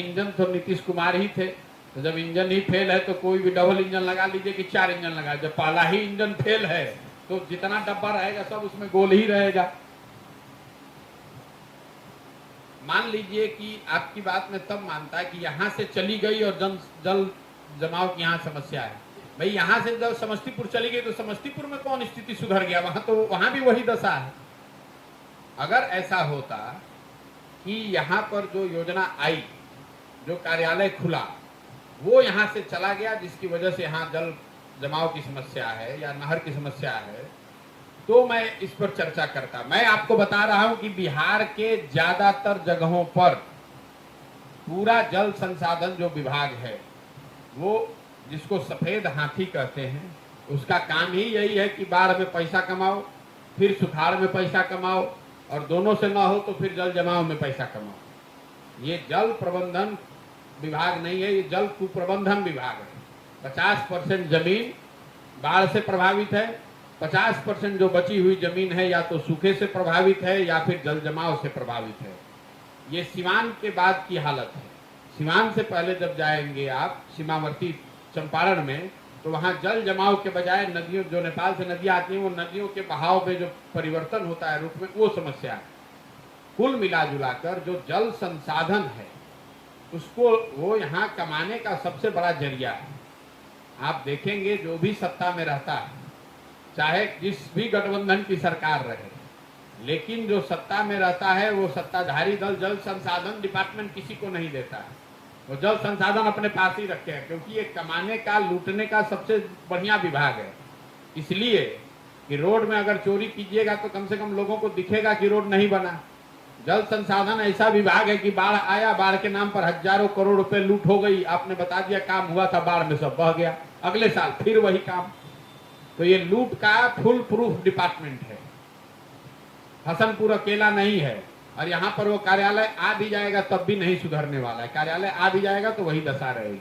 Engine तो नीतीश कुमार ही थे, तो जब इंजन ही फेल है तो कोई भी डबल इंजन लगा लीजिए कि 4 इंजन लगा, जब पहला ही इंजन फेल है तो जितना डब्बा रहेगा सब उसमें गोल ही रहेगा। मान लीजिए कि आपकी बात में तब मानता है कि यहां से चली गई और जल जमाव की यहाँ समस्या है। भाई यहां से जब समस्तीपुर चली गई तो समस्तीपुर में कौन स्थिति सुधर गया? वहां तो वहां भी वही दशा है। अगर ऐसा होता कि यहाँ पर जो योजना आई, जो कार्यालय खुला, वो यहाँ से चला गया, जिसकी वजह से यहाँ जल जमाव की समस्या है या नहर की समस्या है, तो मैं इस पर चर्चा करता। मैं आपको बता रहा हूं कि बिहार के ज्यादातर जगहों पर पूरा जल संसाधन जो विभाग है, वो जिसको सफेद हाथी कहते हैं, उसका काम ही यही है कि बाढ़ में पैसा कमाओ, फिर सुखाड़ में पैसा कमाओ, और दोनों से ना हो तो फिर जल जमाव में पैसा कमाओ। ये जल प्रबंधन विभाग नहीं है, ये जल कुप्रबंधन विभाग है। 50% जमीन बाढ़ से प्रभावित है, 50% जो बची हुई जमीन है या तो सूखे से प्रभावित है या फिर जल जमाव से प्रभावित है। ये सीवान के बाद की हालत है। सीवान से पहले जब जाएंगे आप सीमावर्ती चंपारण में, तो वहाँ जल जमाव के बजाय नदियों, जो नेपाल से नदियाँ आती हैं, वो नदियों के बहाव में जो परिवर्तन होता है रूप में, वो समस्या है। कुल मिला जुलाकर जो जल संसाधन है उसको वो यहाँ कमाने का सबसे बड़ा जरिया है। आप देखेंगे जो भी सत्ता में रहता है, चाहे जिस भी गठबंधन की सरकार रहे, लेकिन जो सत्ता में रहता है वो सत्ताधारी दल जल संसाधन डिपार्टमेंट किसी को नहीं देता है। वो जल संसाधन अपने पास ही रखे हैं, क्योंकि ये कमाने का, लूटने का सबसे बढ़िया विभाग है। इसलिए कि रोड में अगर चोरी कीजिएगा तो कम से कम लोगों को दिखेगा कि रोड नहीं बना। जल संसाधन ऐसा विभाग है कि बाढ़ आया, बाढ़ के नाम पर हजारों करोड़ रुपए लूट हो गई, आपने बता दिया काम हुआ था, बाढ़ में सब बह गया, अगले साल फिर वही काम। तो ये लूट का फुल प्रूफ डिपार्टमेंट है। हसनपुर अकेला नहीं है, और यहाँ पर वो कार्यालय आ भी जाएगा तब भी नहीं सुधरने वाला है। कार्यालय आ भी जाएगा तो वही दशा रहेगी।